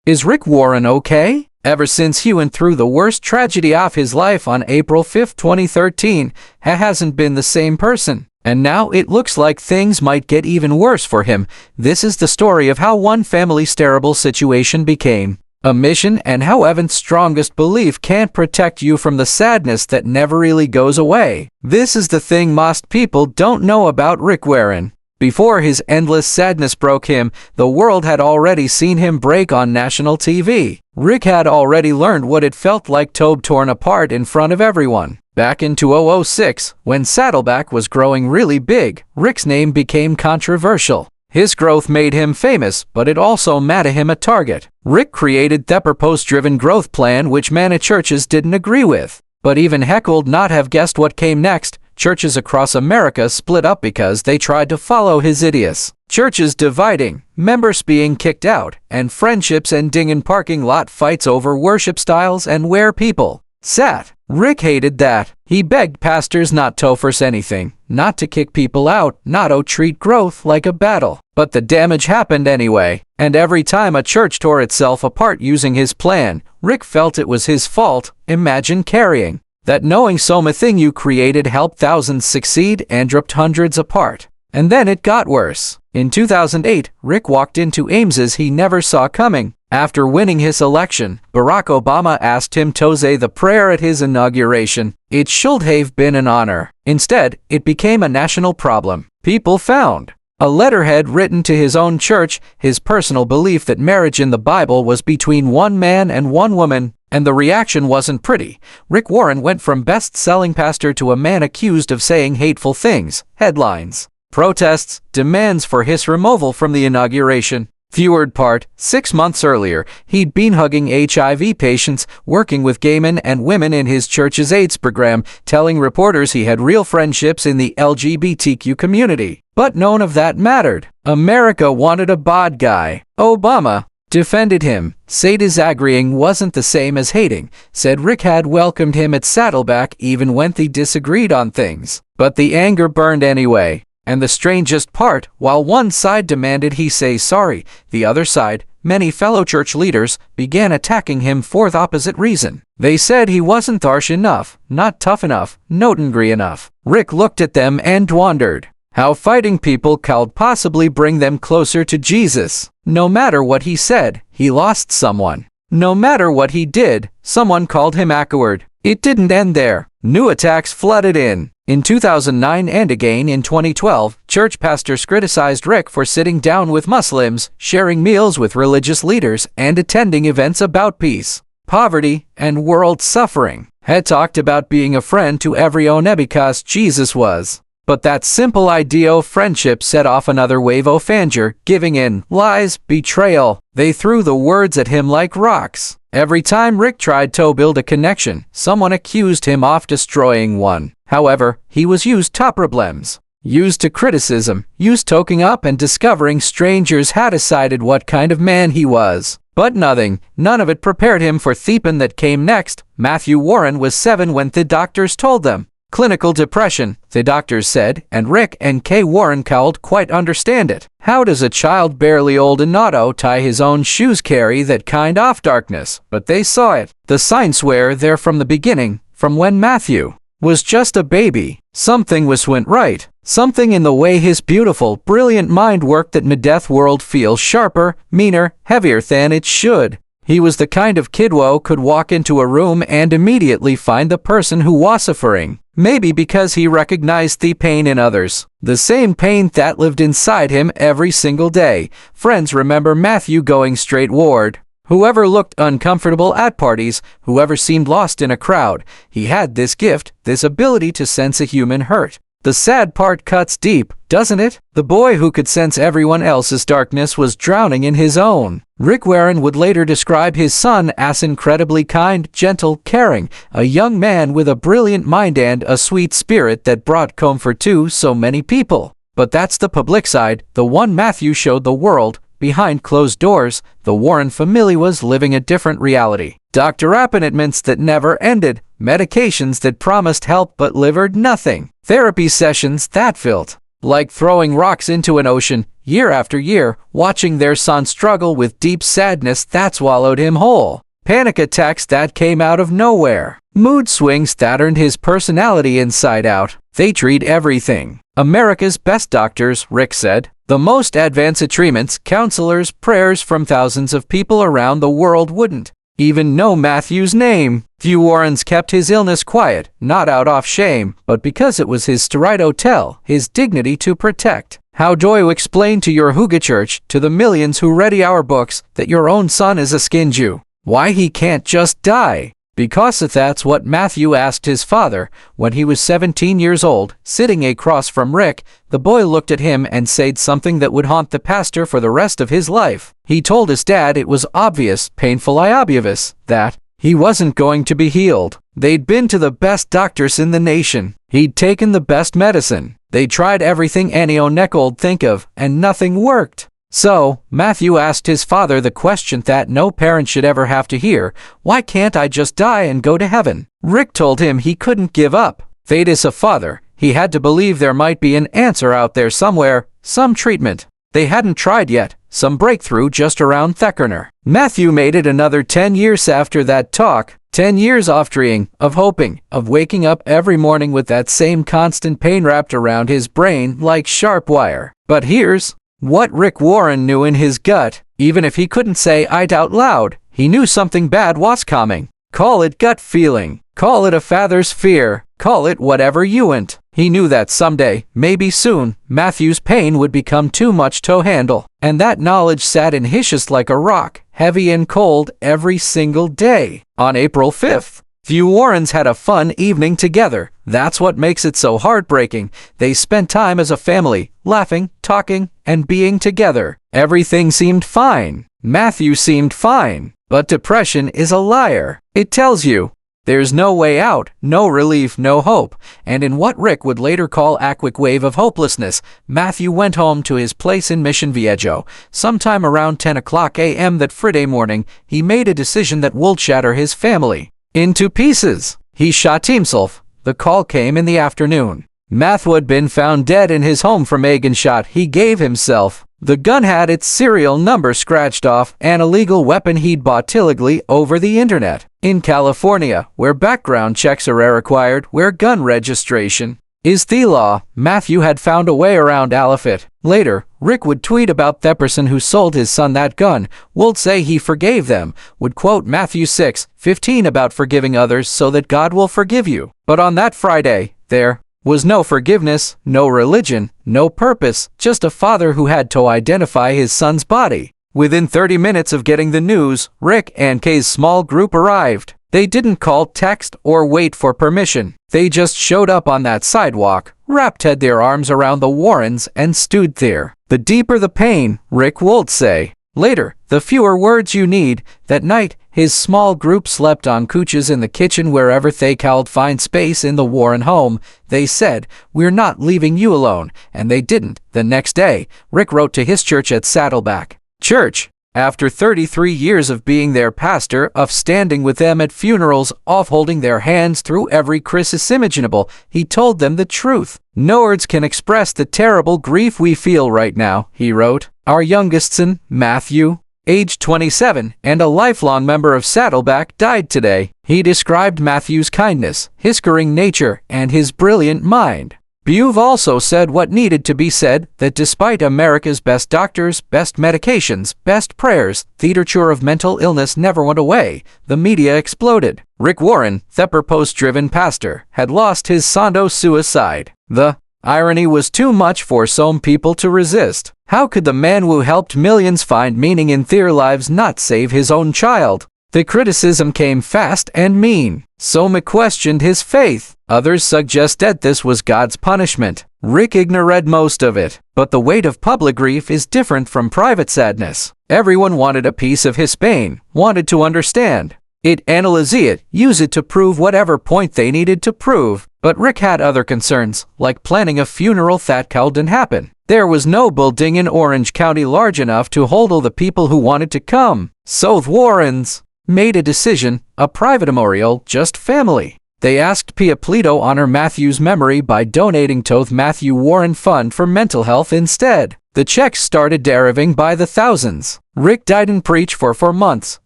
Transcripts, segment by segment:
Is Rick Warren okay? Ever since he went through the worst tragedy of his life on April 5, 2013, he hasn't been the same person. And now it looks like things might get even worse for him. This is the story of how one family's terrible situation became a mission, and how Evan's strongest belief can't protect you from the sadness that never really goes away. This is the thing most people don't know about Rick Warren. Before his endless sadness broke him, the world had already seen him break on national TV. Rick had already learned what it felt like to be torn apart in front of everyone. Back in 2006, when Saddleback was growing really big, Rick's name became controversial. His growth made him famous, but it also made him a target. Rick created the purpose-driven growth plan which many churches didn't agree with. But even heckled not have guessed what came next. Churches across America split up because they tried to follow his ideas. Churches dividing, members being kicked out, and friendships ending in parking lot fights over worship styles and where people sat. Rick hated that. He begged pastors not to force anything, not to kick people out, not to treat growth like a battle. But the damage happened anyway. And every time a church tore itself apart using his plan, Rick felt it was his fault. Imagine carrying that knowing something you created helped thousands succeed and dropped hundreds apart. And then it got worse. In 2008, Rick walked into Ames's he never saw coming. After winning his election, Barack Obama asked him to say the prayer at his inauguration. It should have been an honor. Instead, it became a national problem. People found a letterhead written to his own church, his personal belief that marriage in the Bible was between one man and one woman. And the reaction wasn't pretty. Rick Warren went from best-selling pastor to a man accused of saying hateful things. Headlines, protests, demands for his removal from the inauguration. Forward part, 6 months earlier, he'd been hugging HIV patients, working with gay men and women in his church's AIDS program, telling reporters he had real friendships in the LGBTQ community. But none of that mattered. America wanted a bad guy. Obama defended him, said his agreeing wasn't the same as hating, said Rick had welcomed him at Saddleback even when they disagreed on things. But the anger burned anyway. And the strangest part, while one side demanded he say sorry, the other side, many fellow church leaders, began attacking him for the opposite reason. They said he wasn't harsh enough, not tough enough, not angry enough. Rick looked at them and wondered how fighting people could possibly bring them closer to Jesus. No matter what he said, he lost someone. No matter what he did, someone called him a coward. It didn't end there. New attacks flooded in. In 2009 and again in 2012, church pastors criticized Rick for sitting down with Muslims, sharing meals with religious leaders, and attending events about peace, poverty, and world suffering. He talked about being a friend to everyone because Jesus was. But that simple idea of friendship set off another wave of anger, giving in, lies, betrayal. They threw the words at him like rocks. Every time Rick tried to build a connection, someone accused him of destroying one. However, he was used to problems, used to criticism, used to toking up and discovering strangers had decided what kind of man he was. But none of it prepared him for the pain that came next. Matthew Warren was 7 when the doctors told them. Clinical depression, the doctors said, and Rick and Kay Warren could quite understand it. How does a child barely old enough to tie his own shoes carry that kind of darkness? But they saw it. The signs were there from the beginning, from when Matthew was just a baby. Something went right. Something in the way his beautiful, brilliant mind worked that made death world feel sharper, meaner, heavier than it should. He was the kind of kid who could walk into a room and immediately find the person who was suffering. Maybe because he recognized the pain in others. The same pain that lived inside him every single day. Friends remember Matthew going straight ward. Whoever looked uncomfortable at parties, whoever seemed lost in a crowd, he had this gift, this ability to sense a human hurt. The sad part cuts deep, doesn't it? The boy who could sense everyone else's darkness was drowning in his own. Rick Warren would later describe his son as incredibly kind, gentle, caring, a young man with a brilliant mind and a sweet spirit that brought comfort to so many people. But that's the public side, the one Matthew showed the world. Behind closed doors, the Warren family was living a different reality. Doctor appointments that never ended, medications that promised help but delivered nothing, therapy sessions that felt like throwing rocks into an ocean, year after year, watching their son struggle with deep sadness that swallowed him whole. Panic attacks that came out of nowhere. Mood swings that turned his personality inside out. They treat everything. America's best doctors, Rick said. The most advanced treatments, counselors, prayers from thousands of people around the world wouldn't even know Matthew's name. Few Warrens kept his illness quiet, not out of shame, but because it was his stride hotel, his dignity to protect. How do you explain to your Hooga church, to the millions who read our books, that your own son is a skin Jew? Why he can't just die? Because that's what Matthew asked his father when he was 17 years old. Sitting across from Rick, the boy looked at him and said something that would haunt the pastor for the rest of his life. He told his dad it was obvious, painfully obvious, that he wasn't going to be healed. They'd been to the best doctors in the nation. He'd taken the best medicine. They tried everything any neck'd think of, and nothing worked. So, Matthew asked his father the question that no parent should ever have to hear: why can't I just die and go to heaven? Rick told him he couldn't give up. Fate is a father. He had to believe there might be an answer out there somewhere, some treatment they hadn't tried yet, some breakthrough just around the corner. Matthew made it another 10 years after that talk. 10 years of dreaming, of hoping, of waking up every morning with that same constant pain wrapped around his brain like sharp wire. But here's what Rick Warren knew in his gut. Even if he couldn't say it out loud, he knew something bad was coming. Call it gut feeling. Call it a father's fear. Call it whatever you want. He knew that someday, maybe soon, Matthew's pain would become too much to handle. And that knowledge sat in his chest like a rock, heavy and cold every single day. On April 5th, few Warrens had a fun evening together. That's what makes it so heartbreaking. They spent time as a family, laughing, talking, and being together. Everything seemed fine. Matthew seemed fine. But depression is a liar. It tells you there's no way out, no relief, no hope. And in what Rick would later call a quick wave of hopelessness, Matthew went home to his place in Mission Viejo. Sometime around 10 o'clock a.m. that Friday morning, he made a decision that would shatter his family into pieces. He shot himself. The call came in the afternoon. Matthew had been found dead in his home from a gunshot he gave himself. The gun had its serial number scratched off, an illegal weapon he'd bought illegally over the internet. In California, where background checks are required, where gun registration is the law, Matthew had found a way around all of it. Later, Rick would tweet about the person who sold his son that gun, would say he forgave them, would quote Matthew 6:15 about forgiving others so that God will forgive you. But on that Friday, there was no forgiveness, no religion, no purpose, just a father who had to identify his son's body. Within 30 minutes of getting the news, Rick and Kay's small group arrived. They didn't call, text, or wait for permission. They just showed up on that sidewalk, wrapped their arms around the Warrens, and stood there. The deeper the pain, Rick would say. Later, the fewer words you need. That night, his small group slept on couches in the kitchen wherever they could find space in the Warren home. They said, "We're not leaving you alone," and they didn't. The next day, Rick wrote to his church at Saddleback Church. After 33 years of being their pastor, of standing with them at funerals, of holding their hands through every crisis imaginable, he told them the truth. "No words can express the terrible grief we feel right now," he wrote. Our youngest son, Matthew, age 27, and a lifelong member of Saddleback, died today. He described Matthew's kindness, his caring nature, and his brilliant mind. You've also said what needed to be said, that despite America's best doctors, best medications, best prayers, the torture of mental illness never went away. The media exploded. Rick Warren, the purpose-driven pastor, had lost his son to suicide. The irony was too much for some people to resist. How could the man who helped millions find meaning in their lives not save his own child? The criticism came fast and mean. Some questioned his faith. Others suggested this was God's punishment. Rick ignored most of it. But the weight of public grief is different from private sadness. Everyone wanted a piece of his pain, wanted to understand it, analyze it, use it to prove whatever point they needed to prove. But Rick had other concerns, like planning a funeral that couldn't happen. There was no building in Orange County large enough to hold all the people who wanted to come. So the Warrens made a decision, a private memorial, just family. They asked Pia Pleto honor Matthew's memory by donating to the Matthew Warren Fund for Mental Health instead. The checks started arriving by the thousands. Rick didn't preach for 4 months,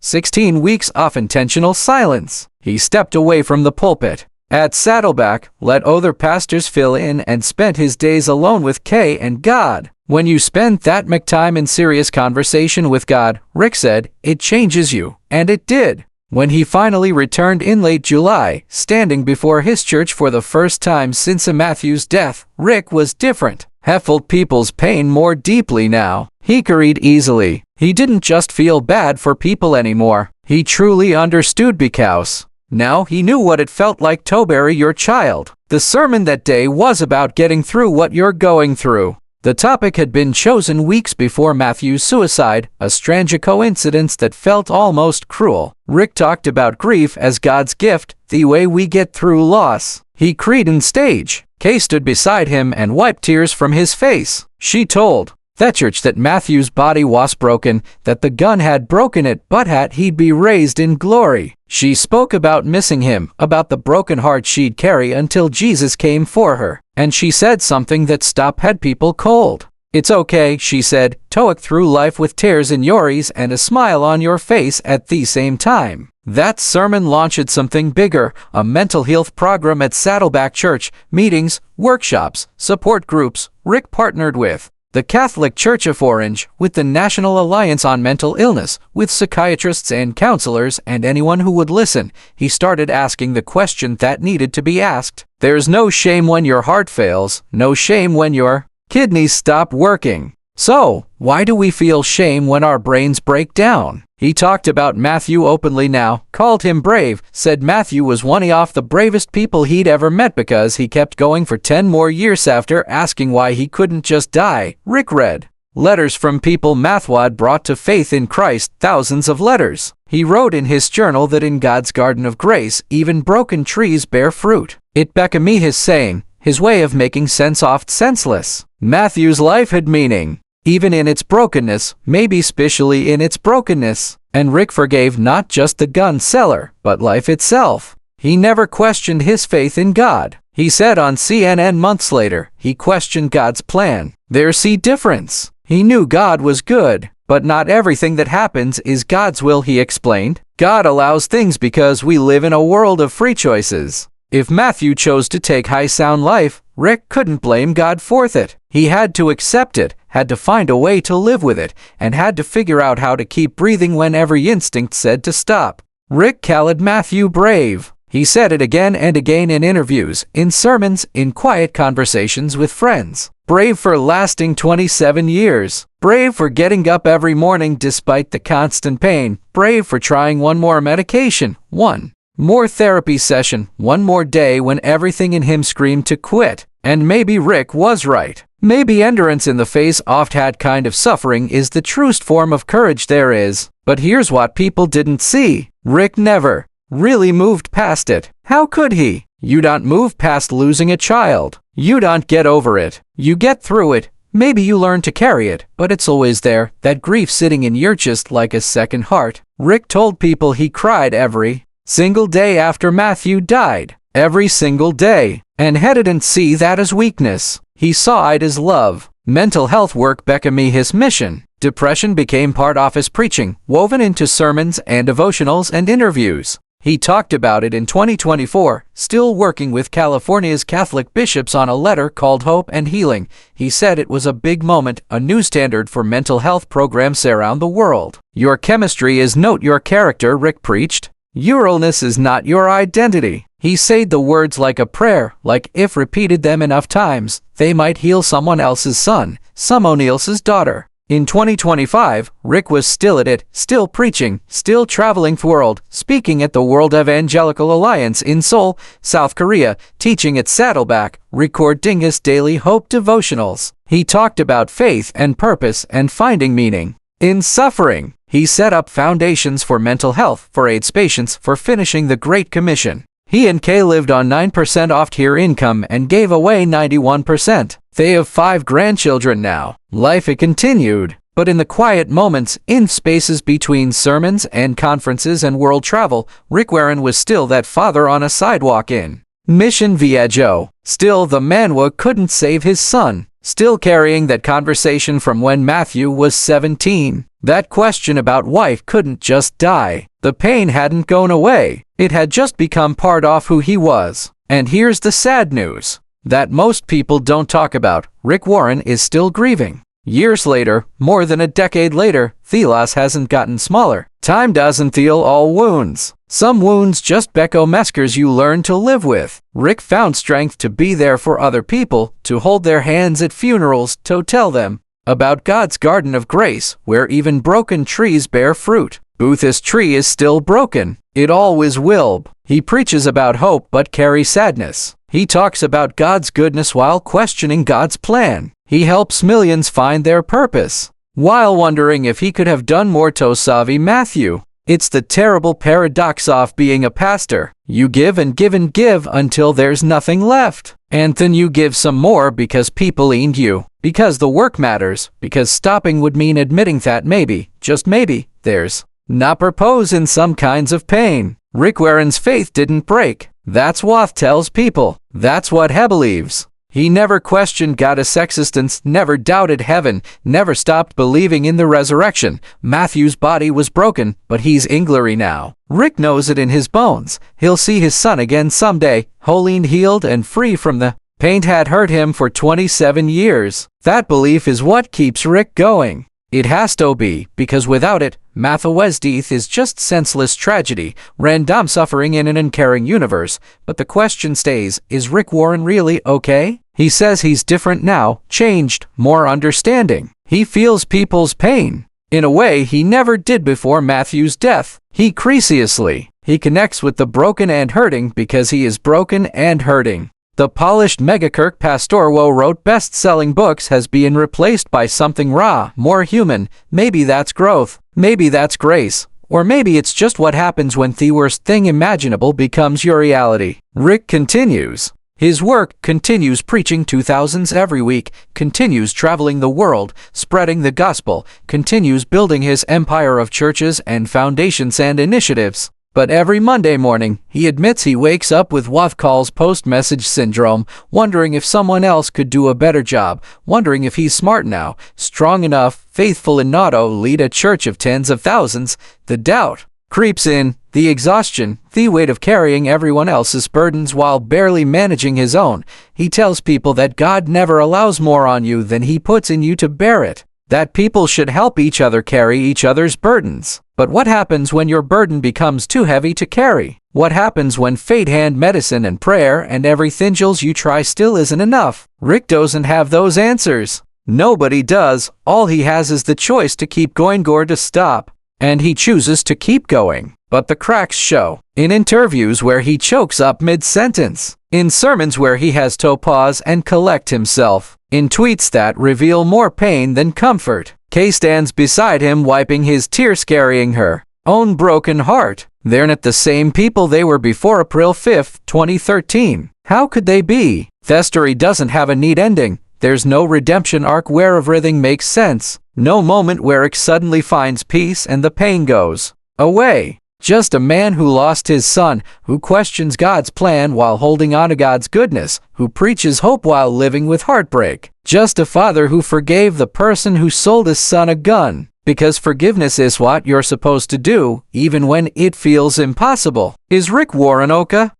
16 weeks of intentional silence. He stepped away from the pulpit. At Saddleback, let other pastors fill in and spent his days alone with Kay and God. When you spend that much time in serious conversation with God, Rick said, it changes you. And it did. When he finally returned in late July, standing before his church for the first time since Matthew's death, Rick was different. He felt people's pain more deeply now. He cried easily. He didn't just feel bad for people anymore. He truly understood because now he knew what it felt like to bury your child. The sermon that day was about getting through what you're going through. The topic had been chosen weeks before Matthew's suicide, a strange coincidence that felt almost cruel. Rick talked about grief as God's gift, the way we get through loss. He cried on stage. Kay stood beside him and wiped tears from his face. She told the church that Matthew's body was broken, that the gun had broken it, but that he'd be raised in glory. She spoke about missing him, about the broken heart she'd carry until Jesus came for her. And she said something that had people cold. It's okay, she said, to walk through life with tears in your eyes and a smile on your face at the same time. That sermon launched something bigger, a mental health program at Saddleback Church, meetings, workshops, support groups. Rick partnered with the Catholic Church of Orange, with the National Alliance on Mental Illness, with psychiatrists and counselors and anyone who would listen. He started asking the question that needed to be asked. There's no shame when your heart fails, no shame when your kidneys stop working. So, why do we feel shame when our brains break down? He talked about Matthew openly now, called him brave, said Matthew was one of the bravest people he'd ever met because he kept going for 10 more years after asking why he couldn't just die. Rick read letters from people Matthew had brought to faith in Christ, thousands of letters. He wrote in his journal that in God's garden of grace, even broken trees bear fruit. It became his saying, his way of making sense of senseless. Matthew's life had meaning, even in its brokenness, maybe especially in its brokenness. And Rick forgave not just the gun seller, but life itself. He never questioned his faith in God. He said on CNN months later, he questioned God's plan. There's the difference. He knew God was good, but not everything that happens is God's will, he explained. God allows things because we live in a world of free choices. If Matthew chose to take high-sound life, Rick couldn't blame God for it. He had to accept it, had to find a way to live with it, and had to figure out how to keep breathing when every instinct said to stop. Rick called Matthew brave. He said it again and again in interviews, in sermons, in quiet conversations with friends. Brave for lasting 27 years. Brave for getting up every morning despite the constant pain. Brave for trying one more medication, one more therapy session, one more day when everything in him screamed to quit. And maybe Rick was right. Maybe endurance in the face of that kind of suffering is the truest form of courage there is. But here's what people didn't see. Rick never really moved past it. How could he? You don't move past losing a child. You don't get over it. You get through it. Maybe you learn to carry it, but it's always there, that grief sitting in your chest like a second heart. Rick told people he cried every single day after Matthew died. Every single day. And he didn't see that as weakness. He saw it as love. Mental health work became his mission. Depression became part of his preaching, woven into sermons and devotionals and interviews. He talked about it in 2024, still working with California's Catholic bishops on a letter called Hope and Healing. He said it was a big moment, a new standard for mental health programs around the world. Your chemistry is not your character, Rick preached. Your illness is not your identity. He said the words like a prayer, like if repeated them enough times, they might heal someone else's son, someone else's daughter. In 2025, Rick was still at it, still preaching, still traveling the world, speaking at the World Evangelical Alliance in Seoul, South Korea, teaching at Saddleback, recording his daily hope devotionals. He talked about faith and purpose and finding meaning in suffering. He set up foundations for mental health, for AIDS patients, for finishing the Great Commission. He and Kay lived on 9% off their income and gave away 91%. They have 5 grandchildren now. Life continued. But in the quiet moments, in spaces between sermons and conferences and world travel, Rick Warren was still that father on a sidewalk in Mission Viejo. Still the man who couldn't save his son. Still carrying that conversation from when Matthew was 17. That question about wife couldn't just die. The pain hadn't gone away. It had just become part of who he was. And here's the sad news that most people don't talk about. Rick Warren is still grieving. Years later, more than a decade later, the loss hasn't gotten smaller. Time doesn't heal all wounds. Some wounds just become maskers you learn to live with. Rick found strength to be there for other people, to hold their hands at funerals, to tell them about God's garden of grace, where even broken trees bear fruit. Booth's tree is still broken. It always will. He preaches about hope but carries sadness. He talks about God's goodness while questioning God's plan. He helps millions find their purpose, while wondering if he could have done more to save Matthew. It's the terrible paradox of being a pastor. You give and give and give until there's nothing left. And then you give some more because people need you. Because the work matters. Because stopping would mean admitting that maybe, just maybe, there's not purpose in some kinds of pain. Rick Warren's faith didn't break. That's what tells people. That's what he believes. He never questioned God's existence, never doubted heaven, never stopped believing in the resurrection. Matthew's body was broken, but he's inglery now. Rick knows it in his bones. He'll see his son again someday, wholly healed and free from the pain had hurt him for 27 years. That belief is what keeps Rick going. It has to be, because without it, Matthew's death is just senseless tragedy, random suffering in an uncaring universe. But the question stays, is Rick Warren really okay? He says he's different now, changed, more understanding. He feels people's pain in a way he never did before Matthew's death. He connects with the broken and hurting because he is broken and hurting. The polished megakirk pastor who wrote best-selling books has been replaced by something raw, more human. Maybe that's growth. Maybe that's grace. Or maybe it's just what happens when the worst thing imaginable becomes your reality. Rick continues. His work continues preaching to thousands every week, continues traveling the world, spreading the gospel, continues building his empire of churches and foundations and initiatives. But every Monday morning, he admits he wakes up with what calls post-message syndrome, wondering if someone else could do a better job, wondering if he's smart now, strong enough, faithful enough to lead a church of tens of thousands. The doubt creeps in, the exhaustion, the weight of carrying everyone else's burdens while barely managing his own. He tells people that God never allows more on you than he puts in you to bear it, that people should help each other carry each other's burdens. But what happens when your burden becomes too heavy to carry? What happens when fate hand medicine and prayer and everything else you try still isn't enough? Rick doesn't have those answers. Nobody does. All he has is the choice to keep going or to stop. And he chooses to keep going. But the cracks show. In interviews where he chokes up mid-sentence. In sermons where he has to pause and collect himself. In tweets that reveal more pain than comfort. Kay stands beside him wiping his tears carrying her own broken heart. They're not the same people they were before April 5, 2013. How could they be? The story doesn't have a neat ending. There's no redemption arc where everything makes sense. No moment where it suddenly finds peace and the pain goes away. Just a man who lost his son, who questions God's plan while holding on to God's goodness, who preaches hope while living with heartbreak. Just a father who forgave the person who sold his son a gun. Because forgiveness is what you're supposed to do, even when it feels impossible. Is Rick Warren okay?